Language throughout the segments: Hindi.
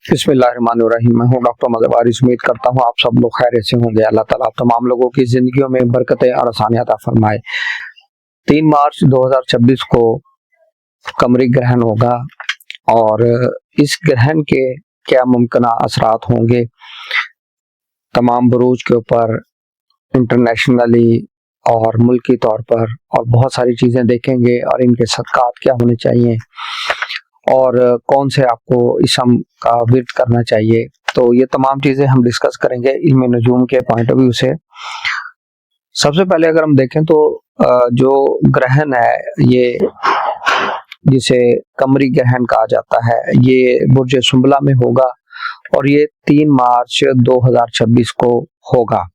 बिस्मिल्लाहिर्रहमानिर्रहीम। मैं हूँ डॉक्टर मज़हब वारिस। उम्मीद करता हूँ आप सब लोग खैरियत से होंगे। अल्लाह ताला आप तमाम लोगों की ज़िंदगियों में बरकतें और आसानियात अता फरमाए। 3 मार्च 2026 को कमरी ग्रहण होगा और इस ग्रहण के क्या मुमकिन असरात होंगे तमाम बुरूज के ऊपर, इंटरनेशनली और मुल्की तौर पर, और बहुत सारी चीज़ें देखेंगे और इनके सदक़ात क्या होने चाहिए और कौन से आपको इसम का विर्द करना चाहिए। तो ये तमाम चीज़ें हम डिस्कस करेंगे इल्म नजूम के पॉइंट ऑफ व्यू से। सबसे पहले अगर हम देखें तो जो ग्रहण है, ये जिसे कमरी ग्रहण कहा जाता है, ये बुर्ज सुंबला में होगा और ये 3 मार्च 2026 को होगा।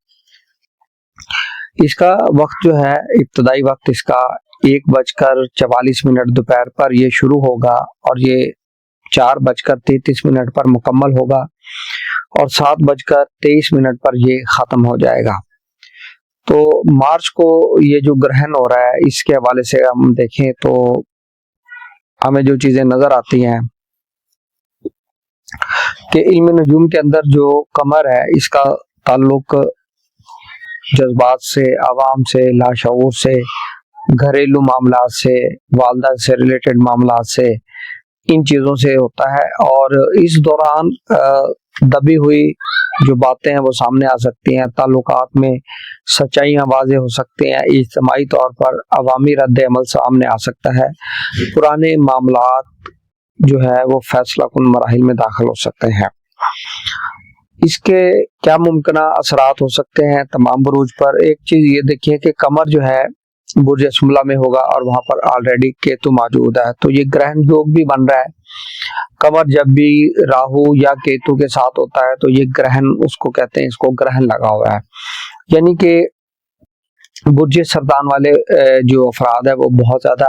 इसका वक्त जो है, इब्तदाई वक्त इसका 1:44 दोपहर पर ये शुरू होगा और ये 4:33 पर मुकम्मल होगा और 7:23 पर ये ख़त्म हो जाएगा। तो मार्च को ये जो ग्रहण हो रहा है, इसके हवाले से हम देखें तो हमें जो चीज़ें नज़र आती हैं कि इल्म नजूम के अंदर जो कमर है, इसका ताल्लुक जज्बात से, आवाम से, लाशऊर से, घरेलू मामलात से, वालदा से रिलेटेड मामलात से, इन चीज़ों से होता है। और इस दौरान दबी हुई जो बातें हैं वो सामने आ सकती हैं, ताल्लुकात में सच्चाइयाँ वाज़ेह हो सकती हैं, इज्तिमाई तौर पर अवामी रद्द अमल सामने आ सकता है, पुराने मामलात जो है वो फैसला कुन मराहिल में दाखिल हो सकते हैं। इसके क्या मुमकिन असरात हो सकते हैं तमाम बुरूज पर। एक चीज़ ये देखिए कि कमर जो है बुर्ज सुंबला में होगा और वहां पर ऑलरेडी केतु मौजूद है, तो ये ग्रहण योग भी बन रहा है। कमर जब भी राहु या केतु के साथ होता है तो ये ग्रहण उसको कहते हैं, इसको ग्रहण लगा हुआ है। यानी कि बुर्ज सरदान वाले जो अफराद है वो बहुत ज्यादा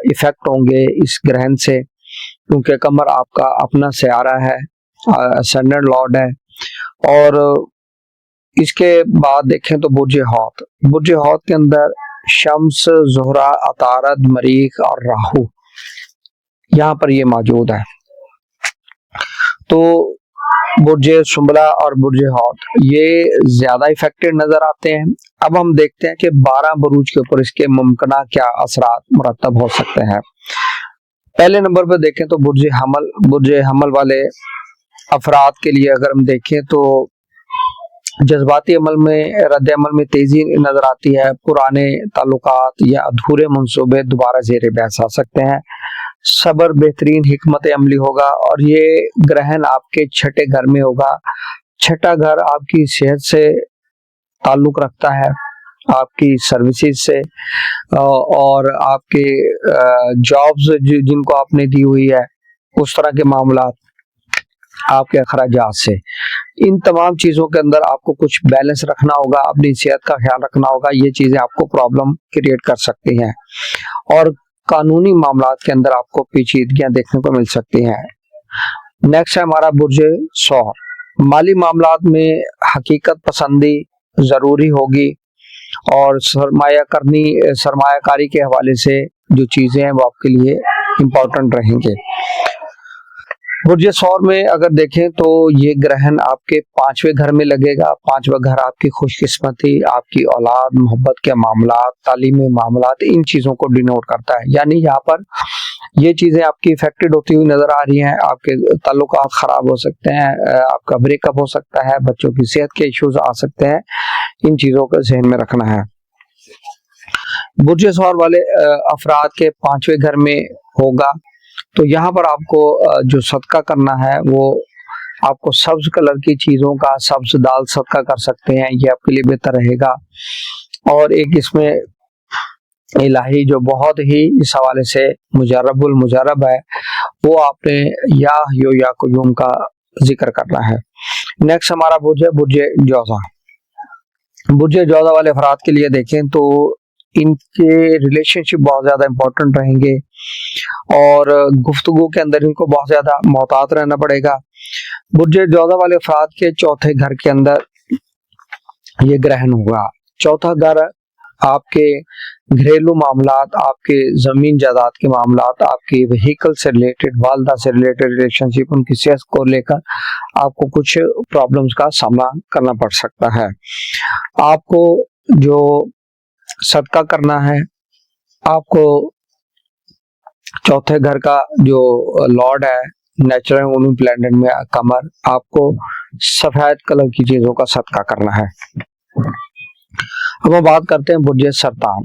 इफेक्ट होंगे इस ग्रहण से, क्योंकि कमर आपका अपना सयारा है, असेंडेंट लॉर्ड है। और इसके बाद देखें तो बुर्ज हौत के अंदर शम्स, ज़ोहरा, अतारद, मरीख और राहु यहाँ पर ये मौजूद है। तो बुर्ज सुंबला और बुर्ज हौत ये ज्यादा इफेक्टेड नजर आते हैं। अब हम देखते हैं कि 12 बुरूज के ऊपर इसके मुमकिन क्या असरात मुरतब हो सकते हैं। पहले नंबर पर देखें तो बुर्ज हमल वाले अफराद के लिए अगर हम देखें तो जज्बाती अमल में, रद्द अमल में तेजी नजर आती है। पुराने ताल्लुकात या अधूरे मंसूबे दोबारा ज़ेरे बहस आ सकते हैं। सब्र, बेहतरीन हिकमत अमली होगा और ये ग्रहण आपके छठे घर में होगा। छठा घर आपकी सेहत से ताल्लुक रखता है, आपकी सर्विसेज से और आपके जॉब्स जिनको आपने दी हुई है, उस तरह के मामला, आपके अखराजात से। इन तमाम चीज़ों के अंदर आपको कुछ बैलेंस रखना होगा, अपनी सेहत का ख्याल रखना होगा। ये चीज़ें आपको प्रॉब्लम क्रिएट कर सकती हैं और कानूनी मामलात के अंदर आपको पेचीदगियां देखने को मिल सकती हैं। नेक्स्ट है हमारा बुर्ज सौर। माली मामलात में हकीकत पसंदी ज़रूरी होगी और सरमायाकारी के हवाले से जो चीज़ें हैं वो आपके लिए इम्पोर्टेंट रहेंगे। बुर्ज सौर में अगर देखें तो ये ग्रहण आपके 5वें घर में लगेगा। 5वां घर आपकी खुशकिस्मती, आपकी औलाद, मोहब्बत के मामलात, तालीमी मामलात, इन चीज़ों को डिनोट करता है। यानी यहाँ पर ये चीज़ें आपकी इफेक्टेड होती हुई नजर आ रही हैं। आपके ताल्लुकात खराब हो सकते हैं, आपका ब्रेकअप हो सकता है, बच्चों की सेहत के इश्यूज आ सकते हैं। इन चीज़ों को ज़हन में रखना है। बुर्ज सौर वाले अफराद के 5वें घर में होगा तो यहाँ पर आपको जो सदका करना है वो आपको सब्ज कलर की चीज़ों का, सब्ज दाल सदका कर सकते हैं, ये आपके लिए बेहतर रहेगा। और एक इसमें इलाही जो बहुत ही इस हवाले से मुजर्रबुल मुजर्रब है, वो आपने या कुयूम का जिक्र करना है। नेक्स्ट हमारा बुर्ज है बुर्ज जौज़ा। बुर्ज जौज़ा वाले अफराद के लिए देखें तो इनके रिलेशनशिप बहुत ज़्यादा इम्पोर्टेंट रहेंगे और गुफ्तगू के अंदर इनको बहुत ज़्यादा मोहतात रहना पड़ेगा। बुर्ज जौज़ा वाले अफराद के चौथे घर के अंदर ये ग्रहण होगा। चौथा घर आपके घरेलू मामलात, आपके जमीन जायदाद के मामलात, आपके व्हीकल से रिलेटेड, वालदा से रिलेटेड रिलेशनशिप, उनकी सेहत को लेकर आपको कुछ प्रॉब्लम्स का सामना करना पड़ सकता है। आपको जो सदका करना है, आपको चौथे घर का जो लॉर्ड है, नेचुरल वुमन प्लैनेट में कमर, आपको सफेद कलर की चीजों का सदका करना है। अब हम बात करते हैं बुर्ज सरतान।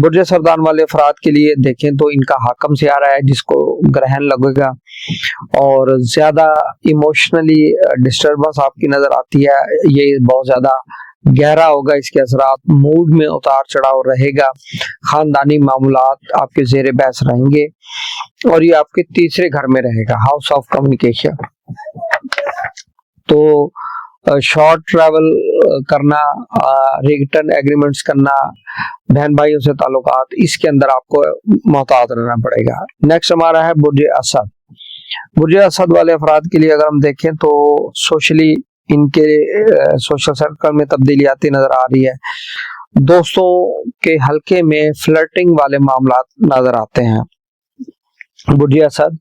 बुर्ज सरतान वाले अफराद के लिए देखें तो इनका हाकम सियारा है जिसको ग्रहण लगेगा और ज्यादा इमोशनली डिस्टर्बेंस आपकी नजर आती है। ये बहुत ज्यादा गहरा होगा, इसके असरात मूड में उतार चढ़ाव रहेगा, खानदानी मामलात आपके जेर बहस रहेंगे और ये आपके तीसरे घर में रहेगा, हाउस ऑफ कम्युनिकेशन। तो शॉर्ट ट्रैवल करना, रिटर्न एग्रीमेंट्स करना, बहन भाइयों से ताल्लुकात, इसके अंदर आपको मोहतात रहना पड़ेगा। नेक्स्ट हमारा है बुर्ज असद। बुर्ज असद वाले अफराद के लिए अगर हम देखें तो सोशली इनके सोशल सर्कल में तब्दीली आती नजर आ रही है। दोस्तों के हल्के में फ्लर्टिंग वाले मामला नजर आते हैं। बुर्ज असद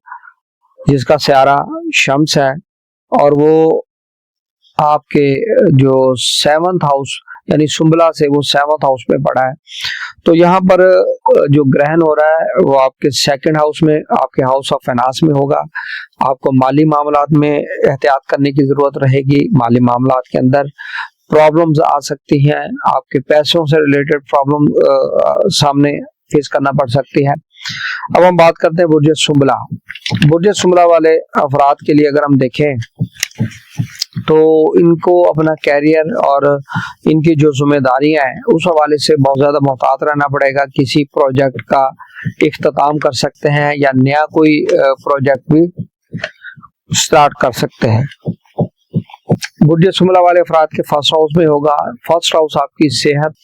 जिसका सियारा शम्स है और वो आपके जो 7th हाउस यानी सुंबला से वो 7th हाउस में पड़ा है। तो यहाँ पर जो ग्रहण हो रहा है वो आपके 2nd हाउस में, आपके हाउस ऑफ फाइनेंस में होगा। आपको माली मामलात में एहतियात करने की जरूरत रहेगी। माली मामलात के अंदर प्रॉब्लम्स आ सकती हैं, आपके पैसों से रिलेटेड प्रॉब्लम सामने फेस करना पड़ सकती है। अब हम बात करते हैं बुर्ज सुंबला। बुर्ज सुंबला वाले अफराद के लिए अगर हम देखें तो इनको अपना कैरियर और इनकी जो जिम्मेदारियां हैं उस हवाले से बहुत ज्यादा मोहतात रहना पड़ेगा। किसी प्रोजेक्ट का इख्तिताम कर सकते हैं या नया कोई प्रोजेक्ट भी स्टार्ट कर सकते हैं। बुर्ज सुंबला वाले अफराद के फर्स्ट हाउस में होगा। फर्स्ट हाउस आपकी सेहत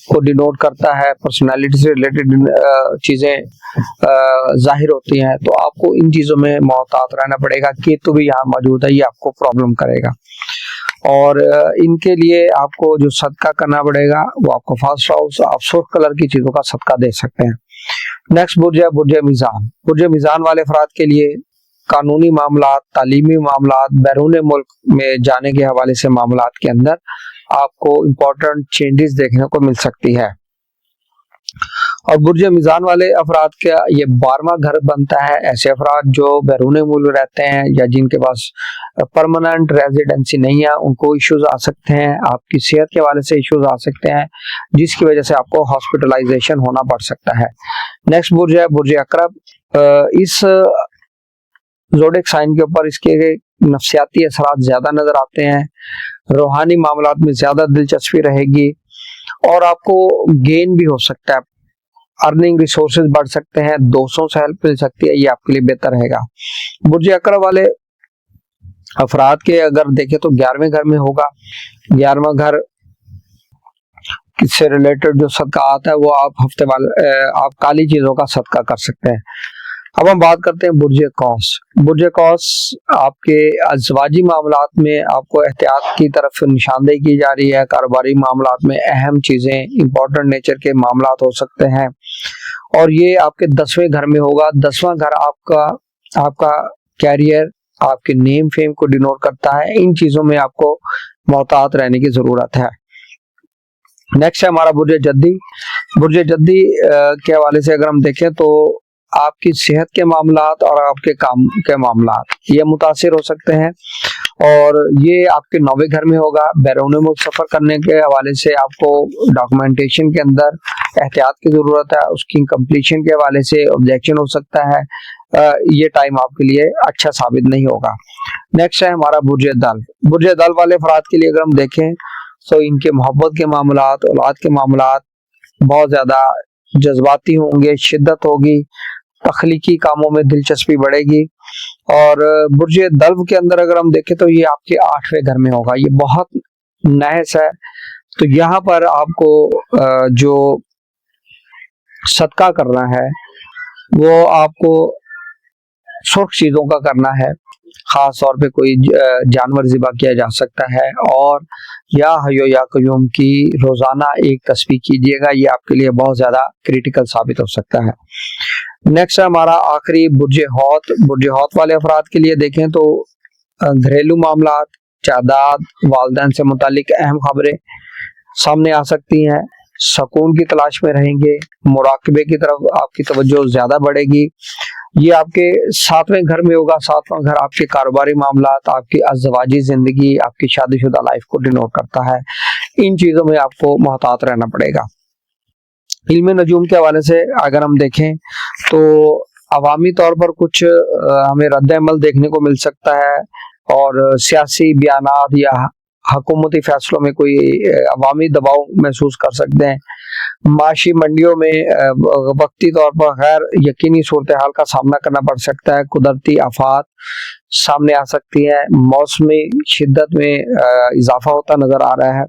को डिनोट करता है, पर्सनालिटी से रिलेटेड चीजें जाहिर होती हैं, तो आपको इन चीजों में मोहतात रहना पड़ेगा। केतु भी यहाँ मौजूद है, ये आपको प्रॉब्लम करेगा और इनके लिए आपको जो सदका करना पड़ेगा वो आपको फर्स्ट हाउस, आप सुर्ख कलर की चीजों का सदका दे सकते हैं। नेक्स्ट बुर्ज है बुर्ज मीजान। बुर्ज मीजान वाले अफराद के लिए कानूनी मामलात, तालीमी मामलात, बैरून मुल्क में जाने के हवाले से मामलात के अंदर आपको इम्पोर्टेंट चेंजेस देखने को मिल सकती है। और बुर्ज मीजान वाले अफराद का ये 12वां घर बनता है। ऐसे अफराद जो बैरून मुल्क रहते हैं या जिनके पास परमानेंट रेजिडेंसी नहीं है, उनको इश्यूज आ सकते हैं, आपकी सेहत के हवाले से इश्यूज आ सकते हैं जिसकी वजह से आपको हॉस्पिटलाइजेशन होना पड़ सकता है। नेक्स्ट बुर्ज है बुर्ज अकरब। इस ज़ोडिएक साइन के ऊपर इसके नफ्सियाती असरात ज्यादा नजर आते हैं, रूहानी मामलात में ज्यादा दिलचस्पी रहेगी और आपको गेन भी हो सकता है, अर्निंग रिसोर्सेज बढ़ सकते हैं, दोस्तों से हेल्प मिल सकती है, ये आपके लिए बेहतर रहेगा। बुर्ज अकरब वाले अफराद के अगर देखें तो 11वें घर में होगा। 11वां घर किससे रिलेटेड जो सदका आता है वो आप हफ्ते वाले आप काली चीजों का सदका कर सकते हैं। अब हम बात करते हैं बुर्ज कौस। बुर्ज कौस आपके अज़वाजी मामलात में आपको एहतियात की तरफ निशानदेही की जा रही है। कारोबारी मामलात में अहम चीजें, इंपॉर्टेंट नेचर के मामलात हो सकते हैं और ये आपके 10वें घर में होगा। 10वां घर आपका कैरियर, आपके नेम फेम को डिनोट करता है। इन चीजों में आपको मोहतात रहने की जरूरत है। नेक्स्ट है हमारा बुर्ज जद्दी। बुर्ज जद्दी के हवाले से अगर हम देखें तो आपकी सेहत के मामलात और आपके काम के मामलात ये मुतासिर हो सकते हैं और ये आपके 9वें घर में होगा। बैरून मुल्क सफर करने के हवाले से आपको डॉक्यूमेंटेशन के अंदर एहतियात की जरूरत है, उसकी कंप्लीशन के हवाले से ऑब्जेक्शन हो सकता है, ये टाइम आपके लिए अच्छा साबित नहीं होगा। नेक्स्ट है हमारा बुर्ज दल। बुर्ज दल वाले अफराद के लिए अगर हम देखें तो इनके मोहब्बत के मामलात, औलाद के मामलात बहुत ज्यादा जज्बाती होंगे, शिद्दत होगी, तख्लीकी कामों में दिलचस्पी बढ़ेगी। और बुर्ज दल्व के अंदर अगर हम देखें तो ये आपके 8वें घर में होगा। ये बहुत नहस है, तो यहाँ पर आपको जो सदका करना है वो आपको सुर्ख चीजों का करना है। खास तौर पे कोई जानवर ज़िबा किया जा सकता है, और या हयो या कयूम की रोज़ाना एक तस्बीह कीजिएगा। ये आपके लिए बहुत ज़्यादा क्रिटिकल साबित हो सकता है। नेक्स्ट है हमारा आखिरी बुर्ज हौत। बुर्ज हौत वाले अफराद के लिए देखें तो घरेलू मामलात, जायदाद, वालिदैन से मुतालिक अहम खबरें सामने आ सकती हैं। सुकून की तलाश में रहेंगे, मुराकबे की तरफ आपकी तवज्जो ज़्यादा बढ़ेगी। ये आपके 7वें घर में होगा। 7वां घर आपके कारोबारी मामलात, आपकी अज़वाजी ज़िंदगी, आपकी शादीशुदा लाइफ को डिनोट करता है। इन चीज़ों में आपको मोहतात रहना पड़ेगा। इल्म नजूम के हवाले से अगर हम देखें तो अवामी तौर पर कुछ हमें रद्द-ए-अमल देखने को मिल सकता है, और सियासी बयानात या हुकूमती फैसलों में कोई अवामी दबाव महसूस कर सकते हैं। माशी मंडियों में वक्ती तौर पर गैर यकीनी सूरत हाल का सामना करना पड़ सकता है। कुदरती आफात सामने आ सकती है। मौसमी शिद्दत में इजाफा होता नजर आ रहा है।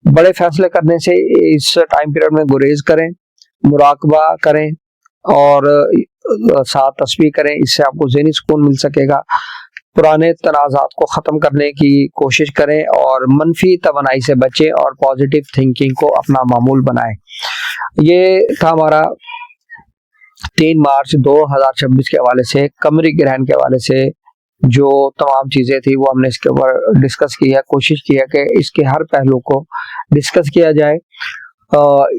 बड़े फैसले करने से इस टाइम पीरियड में गुरेज करें, मुराकबा करें और साथ तस्बीह करें। इससे आपको ज़हनी सुकून मिल सकेगा। पुराने तनाज़ात को ख़त्म करने की कोशिश करें और मनफी तवानाई से बचें और पॉजिटिव थिंकिंग को अपना मामूल बनाएं। ये था हमारा 3 मार्च 2026 के हवाले से कमरी ग्रहण के हवाले से जो तमाम चीज़ें थी वो हमने इसके ऊपर डिस्कस की है। कोशिश की है कि इसके हर पहलू को डिस्कस किया जाए।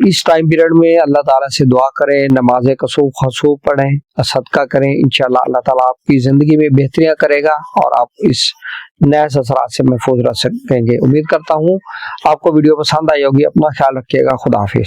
इस टाइम पीरियड में अल्लाह ताला से दुआ करें, नमाज कसूफ खसूफ पढ़ें, सदका करें। इंशाअल्लाह अल्लाह ताला आपकी ज़िंदगी में बेहतरियाँ करेगा और आप इस नए असरात से महफूज रह सकेंगे। उम्मीद करता हूँ आपको वीडियो पसंद आई होगी। अपना ख्याल रखिएगा। खुदा हाफिज़।